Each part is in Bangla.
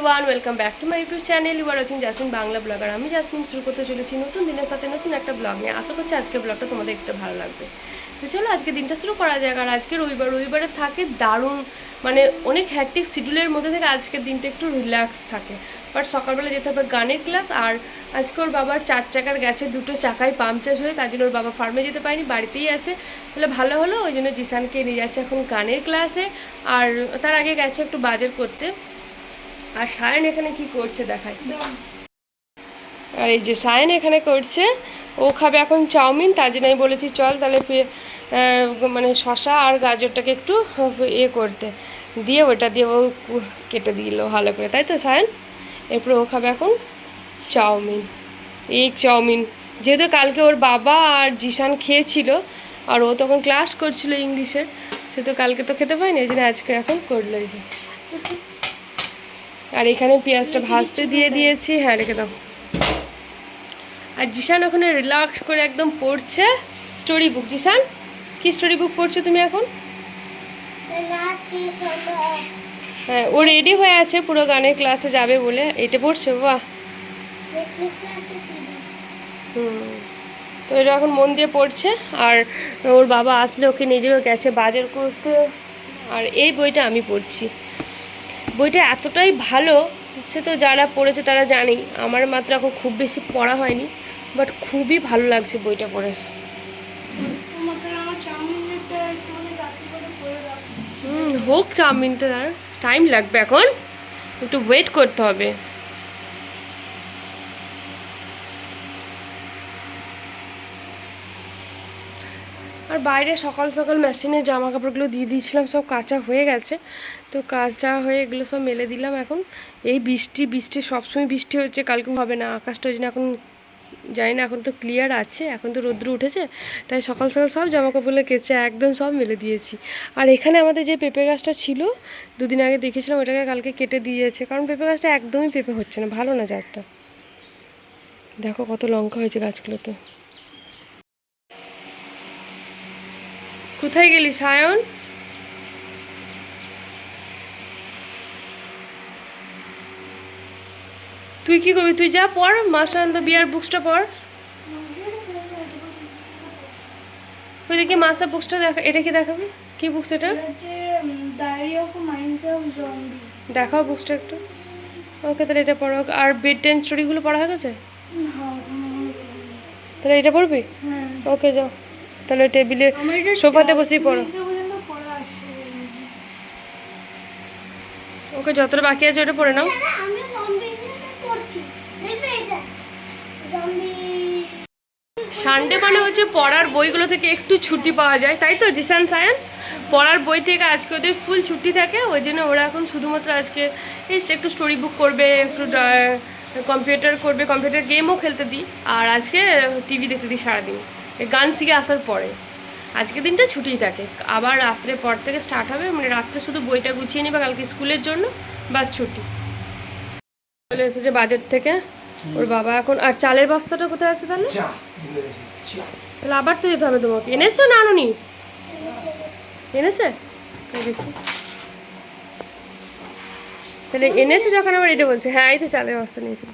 Everyone, welcome back to my YouTube channel. You are watching Jasmine Bangla blogger. আমি জাসমিন শুরু করতে চলেছি নতুন দিনের সাথে নতুন একটা ব্লগ নিয়ে। আশা করছি আজকের ব্লগটা তোমাদের একটু ভালো লাগবে। তো চলো আজকে দিনটা শুরু করা যাক। আর আজকে রবিবারে থাকে দারুণ, মানে অনেক হ্যাকটিক শিডিউলের মধ্যে থেকে আজকের দিনটা একটু রিল্যাক্স থাকে। বাট সকালবেলা যেতে হবে গানের ক্লাস। আর আজকে ওর বাবার 4 চাকার গেছে, দুটো চাকায় পাংচার হয়ে, তার জন্য ওর বাবা ফার্মে যেতে পারেনি, বাড়িতেই আছে। বলে ভালো হলো, ওই জন্য জিসানকে নিয়ে যাচ্ছে এখন গানের ক্লাসে। আর তার আগে গেছে একটু বাজার করতে। আর সায়ন এখানে কি করছে দেখায়। আর এই যে সায়ন এখানে করছে, ও খাবে এখন চাউমিন। তার জন্য আমি বলেছি চল তাহলে মানে শশা আর গাজরটাকে একটু করতে দিয়ে ওটা দিয়ে ও কেটে দিল ভালো করে, তাই তো সায়ন? এরপরে ও খাবে এখন চাউমিন, চাউমিন। যেহেতু কালকে ওর বাবা আর জিসান খেয়েছিল আর ও তখন ক্লাস করছিল ইংলিশের, সে তো কালকে তো খেতে পায়নি, এই জন্য আজকে এখন করলো এই যে। আর এখানে পেঁয়াজটা ভাজতে দিয়ে দিয়েছি। হ্যাঁ, রেখে দাও। আর জিসান ওখানে রিল্যাক্স করে একদম পড়ছে স্টোরি বুক। জিসান, কি স্টোরি বুক পড়ছো তুমি এখন? হ্যাঁ, ও রেডি হয়ে আছে পুরো গানের ক্লাসে যাবে বলে, এটা পড়ছে। বাহ। তো এটা এখন মন দিয়ে পড়ছে। আর ওর বাবা আসলে ওকে নিজেও গেছে বাজার করতে। আর এই বইটা আমি পড়ছি। বইটা এতটাই ভালো, সে তো যারা পড়েছে তারা জানি। আমার মাত্র এখন খুব বেশি পড়া হয়নি, বাট খুবই ভালো লাগছে বইটা পড়ে। হোক চাউমিনটা, টাইম লাগবে, এখন একটু ওয়েট করতে হবে। আর বাইরে সকাল সকাল মেশিনে জামা কাপড়গুলো দিয়ে দিয়েছিলাম, সব কাঁচা হয়ে গেছে। তো কাঁচা হয়ে এগুলো সব মেলে দিলাম এখন। এই বৃষ্টি সবসময় বৃষ্টি হচ্ছে, কালকে হবে না আকাশটা, ওই জন্য এখন জানি না, এখন তো ক্লিয়ার আছে, এখন তো রৌদ্র উঠেছে, তাই সকাল সকাল সব জামা কাপড়গুলো কেচে একদম সব মেলে দিয়েছি। আর এখানে আমাদের যে পেঁপে গাছটা ছিল, দুদিন আগে দেখেছিলাম, ওটাকে কালকে কেটে দিয়েছে, কারণ পেঁপে গাছটা একদমই পেঁপে হচ্ছে না, ভালো না জাতটা। দেখো কত লঙ্কা হয়েছে গাছগুলোতে। কোথায় গেলি সায়ন? তুই কি করবি? তুই যা পড়, মার্শাল দ্য বিয়ার বুকসটা পড়। ওই দেখি মাস্টার বুকসটা দেখা, এটা কি দেখাবি? কি বুকস এটা? দেখাও বুকসটা একটু। ওকে, তাহলে এটা পড়ো। আর বেড টাইম স্টোরিগুলো পড়া হয়ে গেছে? তাহলে এটা পড়বি? ওকে, যাও তাহলে টেবিলে সোফাতে বসেই পড়ো। ওকে, যতটা বাকি আছে ওটা পড়ে নাও। সানডে মানে হচ্ছে পড়ার বইগুলো থেকে একটু ছুটি পাওয়া যায়, তাই তো জিসান সায়ান? পড়ার বই থেকে আজকে ওদের ফুল ছুটি থাকে, ওই জন্য ওরা এখন শুধুমাত্র আজকে একটু স্টোরি বুক করবে, একটু কম্পিউটার করবে, কম্পিউটার গেমও খেলতে দিই। আর আজকে টিভি দেখতে দিই সারাদিন, গান শিখে আসার পরে। আজকে দিনটা ছুটিই থাকে, আবার রাত্রে পর থেকে স্টার্ট হবে, মানে রাত্রে শুধু বইটা গুছিয়ে নিবা কালকে স্কুলের জন্য, বাস ছুটি। চলে এসেছে বাজার থেকে ওর বাবা এখন। আর চালের বস্তাটা কোথায় আছে তাহলে? তাহলে আবার তো যেতে হবে তোমাকে। এনেছো না আনোনি? এনেছে, দেখি তাহলে এনেছে যখন আবার এটা বলছে। হ্যাঁ, এই তো চালের বস্তা নিয়েছিল।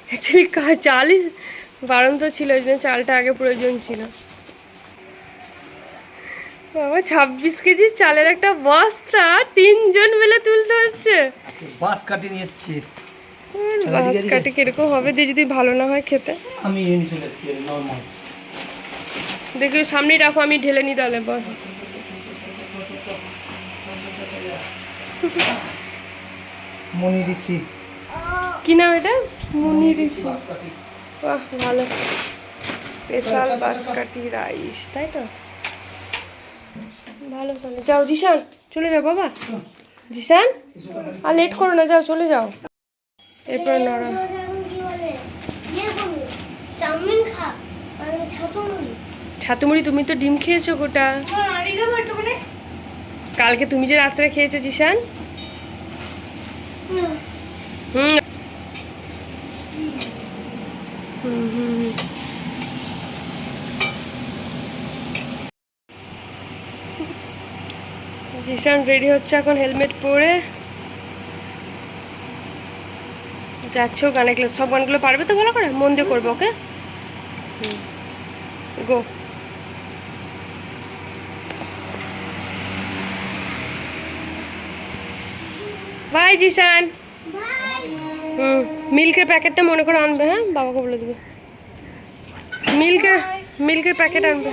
অ্যাকচুয়ালি চালই বারণ তো ছিল, ওই জন্য চালটা আগে প্রয়োজন ছিল। বাবা, 26 কেজি চালের একটা বস্তা 3 জন মিলে তুলতে হচ্ছে। বাস কাটি নিয়ে এসেছি। বাস কাটি কিরকম হবে দিয়ে যদি ভালো না হয় খেতে? আমি এনে চলে এসেছি নরমাল। দেখি সামনেই রাখো, আমি ঢেলে নিই তাহলে। বল, মনি ঋষি। কি নাম এটা? মনি ঋষি। বাহ, ভালো। স্পেশাল বাঁশকাঠি রাইস, তাই তো? ভালো, তাহলে যাও জিসান, চলে যাও বাবা। জিসান, আর লেট করো না, যাও চলে যাও। এরপর নরম ছাতুমুড়ি। তুমি তো ডিম খেয়েছো গোটা কালকে, তুমি যে রাত্রে খেয়েছো জিসান। হুম হুম হুম। জিসান রেডি হচ্ছে এখন হেলমেট পরে। যাচ্ছ গানের ক্লাস, সব গানগুলো পারবে তো ভালো করে? মন দিয়ে করবে, ওকে? গো। বাই জিসান। মিল্কের প্যাকেটটা মনে করে আনবে, হ্যাঁ বাবাকে বলে দেবে। মিল্কের প্যাকেট আনবে।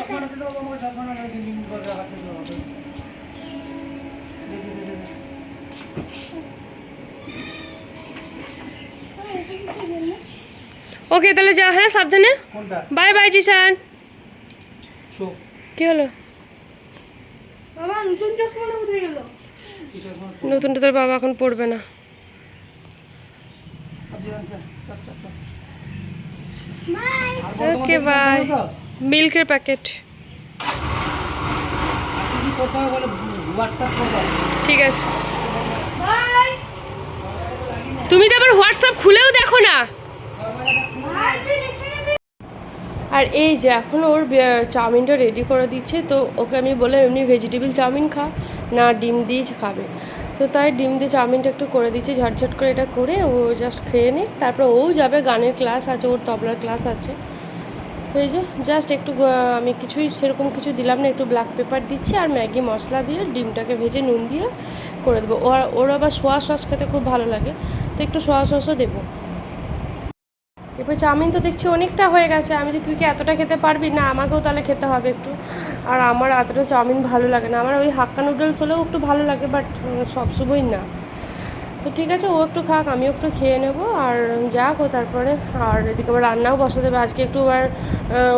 ওকে তাহলে যা, হ্যাঁ সাবধানে। Bye bye Jisan. কি হলো? নতুনটা তোর বাবা এখন পড়বে না। Okay bye. মিল্কের প্যাকেট। ঠিক আছে। তুমি তো আবার হোয়াটসঅ্যাপ খুলেও দেখো না। আর এই যে এখন ওর চাউমিনটা রেডি করে দিচ্ছে, তো ওকে আমি বললাম এমনি ভেজিটেবল চাউমিন খা, না ডিম দিয়ে খাবে। তো তাই ডিম দিয়ে চাউমিনটা একটু করে দিচ্ছি, ঝটঝট করে এটা করে ও জাস্ট খেয়ে নিক, তারপর ও যাবে গানের ক্লাস আছে, ওর তবলার ক্লাস আছে। তো এই যে জাস্ট একটু আমি কিছুই সেরকম কিছু দিলাম না, একটু ব্ল্যাক পেপার দিচ্ছি আর ম্যাগি মশলা দিয়ে ডিমটাকে ভেজে নুন দিয়ে করে দেবো। ওর আবার সোয়া সস খেতে খুব ভালো লাগে, তো একটু সোয়া সসও দেবো। এবার চাউমিন তো দেখছি অনেকটা হয়ে গেছে, আমি যে তুই কি এতটা খেতে পারবি না, আমাকেও তাহলে খেতে হবে একটু। আর আমার এতটা চাউমিন ভালো লাগে না, আমার ওই হাক্কা নুডলস হলেও একটু ভালো লাগে, বাট সবসময় না। তো ঠিক আছে, ও একটু খাক, আমিও একটু খেয়ে নেবো আর যাক ও তারপরে। আর এদিকে আবার রান্নাও বসাতে হবে আজকে একটু। আর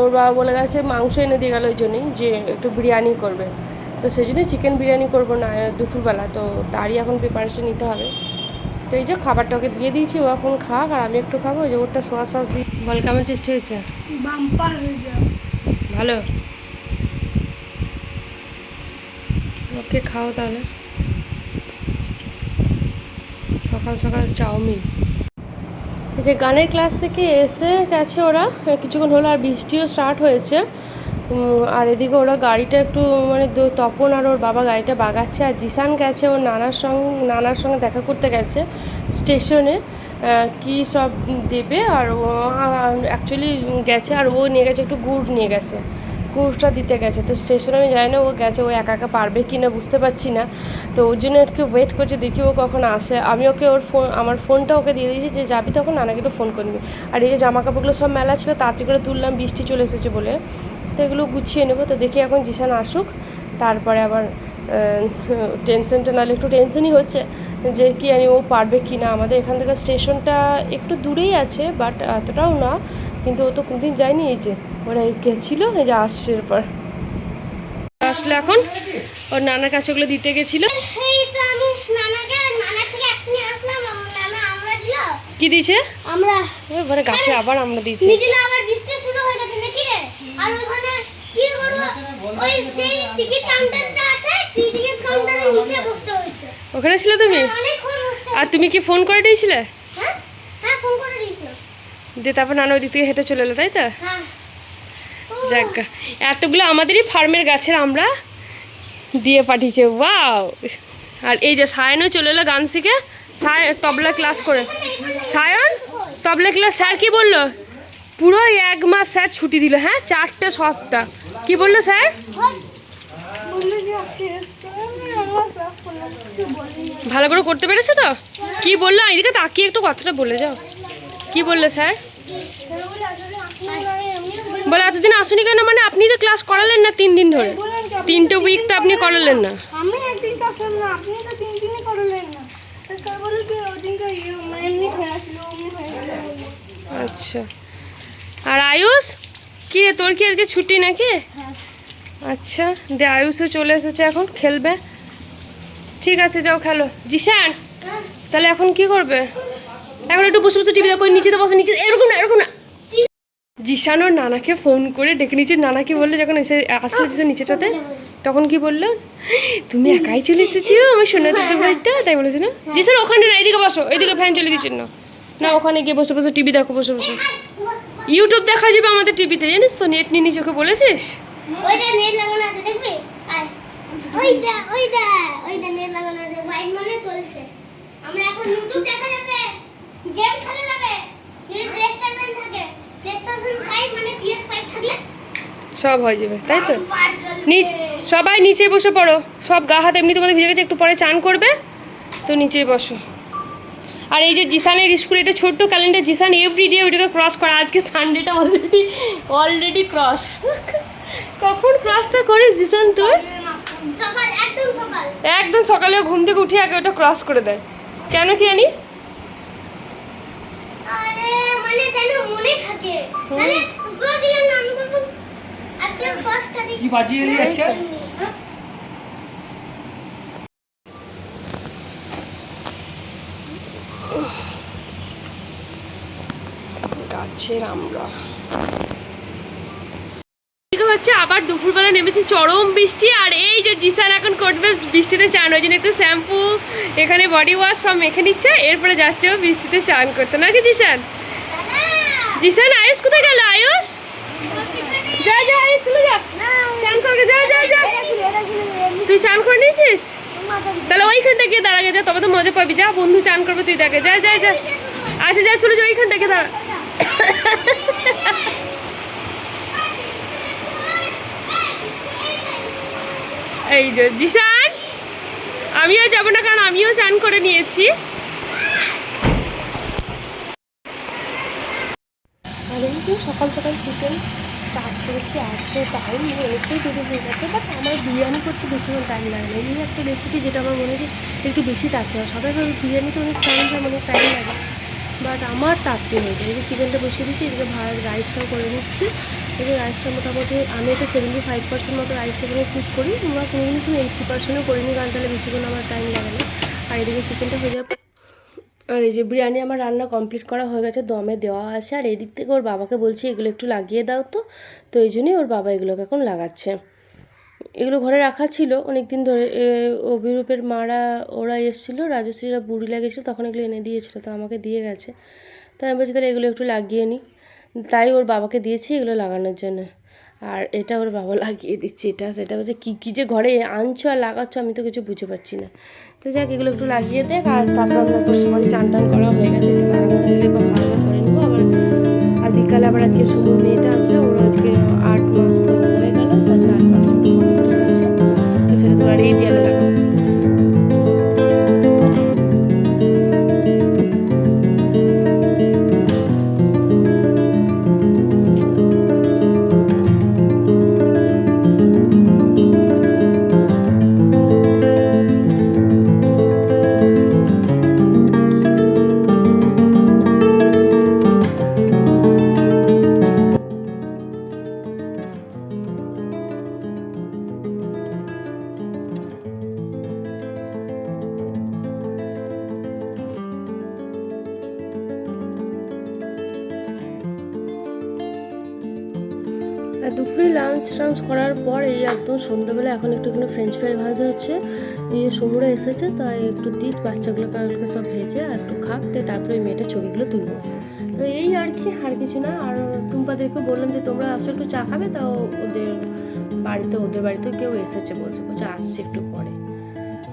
ওর বাবা বলে গেছে মাংস এনে দিয়ে গেল ওই জন্যই, যে একটু বিরিয়ানি করবে, তো সেই জন্যই চিকেন বিরিয়ানি করবো না দুপুরবেলা, তো তারই এখন প্রিপারেশন নিতে হবে। তো এই যে খাবারটা ওকে দিয়ে দিয়েছি, ও এখন খাক আর আমি একটু খাবো। যে ওরটা সোয়া সস দিই। বল কেমন টেস্ট হয়েছে? ভালো। ওকে খাও তাহলে। সকাল সকাল চাউমিন। এই যে গানের ক্লাস থেকে এসে গেছে ওরা কিছুক্ষণ হলো, আর বৃষ্টিও স্টার্ট হয়েছে। আর এদিকে ওরা গাড়িটা একটু মানে তপন আর ওর বাবা গাড়িটা বাগাচ্ছে, আর জিসান গেছে ওর নানার সঙ্গে দেখা করতে গেছে স্টেশনে, কি সব দেবে। আর ও অ্যাকচুয়ালি গেছে, আর ও নিয়ে গেছে একটু গুড় নিয়ে গেছে, গুড়টা দিতে গেছে। তো স্টেশনে আমি জানি না ও গেছে, ও একা একা পারবে কি না বুঝতে পারছি না। তো ওর জন্য একটু ওয়েট করছে, দেখি ও কখন আসে। আমি ওকে আমার ফোনটা ওকে দিয়ে দিয়েছি, যে যাবি তখন নানাকে একটু ফোন করবি। আর এই যে জামা কাপড়গুলো সব মেলা ছিল, তাড়াতাড়ি করে তুললাম, বৃষ্টি চলে এসেছে বলে। তো এগুলো গুছিয়ে নেবো। তো দেখি এখন জিসান আসুক, তারপরে আবার টেনশনটা, নাহলে একটু টেনশনই হচ্ছে যে কি জানি ও পারবে কি না। আমাদের এখান থেকে স্টেশনটা একটু দূরেই আছে, বাট এতটাও না, কিন্তু ও তো কোনদিন যায়নি। এই যে ওরা গেছিলো, এই যে আসছে এরপর আসলে এখন ওর নানার কাছে ওগুলো দিতে গেছিলো। কি দিয়েছে? আমরা মানে গাছে আবার আমরা দিয়েছি। ওখানে ছিল তুমি? আর তুমি কি ফোন করে দিয়েছিলে? দিয়ে তারপর নানা ওই দিক থেকে হেঁটে চলে এলো, তাই তো? যাক, এতগুলো আমাদেরই ফার্মের গাছের আমরা দিয়ে পাঠিয়েছে। ওয়াও! আর এই যে সায়নও চলে এলো গান শিখে, তবলা ক্লাস করে। সায়ন তবলা ক্লাস স্যার কি বললো? পুরো 1 মাস স্যার ছুটি দিল। হ্যাঁ, 4টে সপ্তাহ। কি বললো স্যার? ভালো করে করতে পেরেছো তো? কি বললো? এদিকে তাকিয়ে একটু কথাটা বলে যাও। কি বললো স্যার? বলে এতদিন আসুনি কেন? মানে আপনি তো ক্লাস করালেন না 3 দিন ধরে, 3টে উইক তো আপনি করালেন না। আচ্ছা। আর আয়ুষ কি রে, তোর কি আজকে ছুটি নাকি? আচ্ছা, দে আয়ুষও চলে এসেছে, এখন খেলবে। ঠিক আছে, যাও খেলো। জিসান তাহলে এখন কি করবে? এখন একটু বসে বসে টিভি দেখো, নিচেতে বসে, নিচে এরকম না, এরকম না। জিসান ওর নানাকে ফোন করে ডেকে নিচে। নানা কি বললো যখন এসে আসলে জিসান নিচেটাতে, তখন কি বললো? তুমি একাই চলে এসেছো আমার সোনাটা বাড়িটা, তাই বলেছো না? জিসান ওখানে না, এইদিকে বসো, এইদিকে ফ্যান চলে দিচ্ছেন না, না ওখানে গিয়ে বসে বসে টিভি দেখো, বসে বসে। ইউটিউব দেখা যাবে আমাদের টিভিতে, জানিস তো? নেট নিয়ে নিচে, ওকে বলেছিস? ওইটা নেট লাগানো আছে, দেখবি? আয় ওইটা নেট লাগানো আছে, ওয়াইড মানে চলছে। আমরা এখন ইউটিউব দেখা যাবে, গেম খেলা সব হয়ে যাবে, তাই তো? সবাই নিচে বসে পড়ো, সব গা হাত এমনি তোমাদের ভিজে গেছে, একটু পরে চান করবে তো নিচেই বসো। আর এই যে জিসানের স্কুল, এটা ছোট্ট ক্যালেন্ডার, জিসান এভরিডে ওইটাকে ক্রস করা, আজকে সানডেটা অলরেডি ক্রস। কখন ক্রসটা করিস জিসান তুই? সকাল, একদম সকাল। একদম সকালে ঘুম থেকে উঠে আগে ওটা ক্রস করে দেয়, কেন কি জানি? আরে মানে যেন মনে থাকে, মানে ক্রস দিলাম না, আমি করব আজকে ফার্স্ট কাটিং। কি বাজিয়ে এলি আজকে? গাছের আমরা হচ্ছে আবার দুপুরবেলা নেমেছে চরম বৃষ্টি, আর এই যে জিসান এখন করবে বৃষ্টিতে চান, ওই জন্য একটু শ্যাম্পু এখানে বডি ওয়াশ সব মেখে নিচ্ছে, এরপরে যাচ্ছে ও বৃষ্টিতে চান করতে, নাকি জিসান? জিসান আয়ুষ কোথায় গেল? আয়ুষ যা যা, আয়ুষ চলে যা চান করবে, যা যা যা। তুই চান করে নিয়েছিস? তাহলে ওইখানটা গিয়ে দাঁড়া যা, তবে তো মজা পাবি। যা, বন্ধু চান করবে, তুই দেখে যা যা যা। আচ্ছা যা, চলে যা ওইখানটা গিয়ে দাঁড়া। এই যে জিসান, আমিও যাবো না কারণ আমিও চান করে নিয়েছি। সকাল সকাল চিকেন স্টার্ট করেছি, আজকে টাইম অনেকটাই দেরি হয়ে গেছে, বাট আমার বিরিয়ানি করতে বেশিক্ষণ টাইম লাগে না। এই একটা রেসিপি যেটা আমার মনে হয় একটু বেশি তাড়াতাড়ি হয়, সবাই বিরিয়ানিতে অনেক টাইম যায়, অনেক টাইম লাগে, বাট আমার তাড়াতাড়ি হয়ে যায়। এই যে চিকেনটা বসিয়ে দিচ্ছি, এদিকে রাইসটাও করে নিচ্ছি। এই যে রাইসটা মোটামুটি আমি এটা 75% মতো রাইসটা করে কুক করি, আমরা কোনো কোনো সময় 80%ও করিনি, কারণ তাহলে বেশিক্ষণ আমার টাইম লাগে না। আর এদিকে চিকেনটা হয়ে যাবে। আর এই যে বিরিয়ানি আমার রান্না কমপ্লিট করা হয়ে গেছে, দমে দেওয়া আছে। আর এই দিক থেকে ওর বাবাকে বলছি এগুলো একটু লাগিয়ে দাও, তো এই জন্যই ওর বাবা এগুলোকে এখন লাগাচ্ছে। এগুলো ঘরে রাখা ছিল অনেক দিন ধরে, অভিরূপের মারা ওরা এসেছিলো, রাজশ্রীরা বুড়ি লাগিয়েছিল, তখন এগুলো এনে দিয়েছিলো, তো আমাকে দিয়ে গেছে। তাই আমি বলছি তাহলে এগুলো একটু লাগিয়ে নিই, তাই ওর বাবাকে দিয়েছি এগুলো লাগানোর জন্য। আর এটা ওর বাবা লাগিয়ে দিচ্ছে, এটা সেটা বলছে কী যে ঘরে আনছো আর লাগাচ্ছ, আমি তো কিছু বুঝতে পারছি না। তো যাক, এগুলো একটু লাগিয়ে দেখ, আর তারপর আমরা পরে চান টান করা হয়ে গেছে, একটু লাগানো হলে বা খাওয়া দাওয়া করে নেবো আবার। আর বিকালে আবার আজকে শুধু মেয়েটা আসবে, ওর আজকে 8 মাস তো হয়ে গেল, তারপরে 8 মাস একটু ফটো তোলা গেছে, তো সেটা তো আর এই দেয়ালে লাগাবো। আর দুপুরে লাঞ্চ টাঞ্চ করার পর এই একদম সন্ধ্যাবেলা এখন একটুখানি ফ্রেঞ্চ ফ্রাই ভাজা হচ্ছে। এই যে সমুরা এসেছে, তাই একটু দিক বাচ্চাগুলোকে সব ভেজে আর একটু খাক, তারপরে ওই মেয়েটার ছবিগুলো তুলবো। তো এই আর কি, আর কিছু না। আর টুম্পাদেরকে বললাম যে তোমরা আসো একটু চা খাবে, তাও ওদের বাড়িতেও কেউ এসেছে, বলছে আসছে একটু পরে।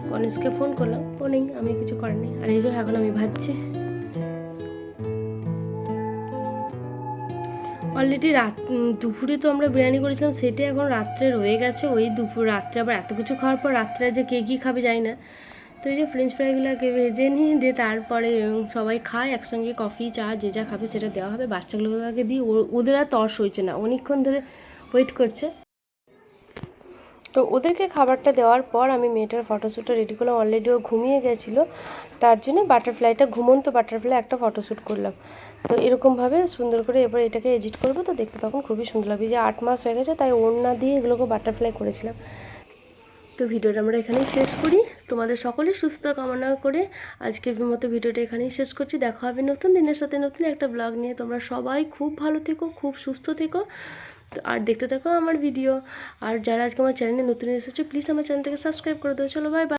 গণেশকে ফোন করলাম, ও নেই, আমি কিছু করিনি। আর এই যে এখন আমি ভাজছি। অলরেডি দুপুরে তো আমরা বিরিয়ানি করেছিলাম, সেটা এখন রাত্রে রয়ে গেছে। ওই রাত্রে আবার এত কিছু খাওয়ার পর রাত্রে যে কে কী খাবে জানি না। তো এই যে ফ্রেঞ্চ ফ্রাইগুলোকে ভেজে নিয়ে দিয়ে তারপরে সবাই খায় একসঙ্গে, কফি চা যে যা খাবে সেটা দেওয়া হবে। বাচ্চাগুলোকে দিয়ে ওদের আর তর্স হয়েছে না, অনেকক্ষণ ধরে ওয়েট করছে। তো ওদেরকে খাবারটা দেওয়ার পর আমি মেয়েটার ফটোশ্যুটটা রেডি করলাম। অলরেডি ও ঘুমিয়ে গেছিলো, তার জন্য ঘুমন্ত বাটারফ্লাই একটা ফটোশ্যুট করলাম। তো এরকমভাবে সুন্দর করে এবার এটাকে এডিট করবো, তো দেখতে তখন খুবই সুন্দর লাগবে। যে 8 মাস হয়ে গেছে, তাই ওড়না দিয়ে এগুলোকে বাটারফ্লাই করেছিলাম। তো ভিডিওটা আমরা এখানেই শেষ করি। তোমাদের সকলের সুস্থ কামনা করে আজকের মতো ভিডিওটা এখানেই শেষ করছি। দেখা হবে নতুন দিনের সাথে নতুন একটা ব্লগ নিয়ে। তোমরা সবাই খুব ভালো থেকো, খুব সুস্থ থেকো, তো আর দেখতে থাকো আমার ভিডিও। আর যারা আজকে আমার চ্যানেলে নতুন এসেছো, প্লিজ আমার চ্যানেলটাকে সাবস্ক্রাইব করে দাও। চলো বাই বাই।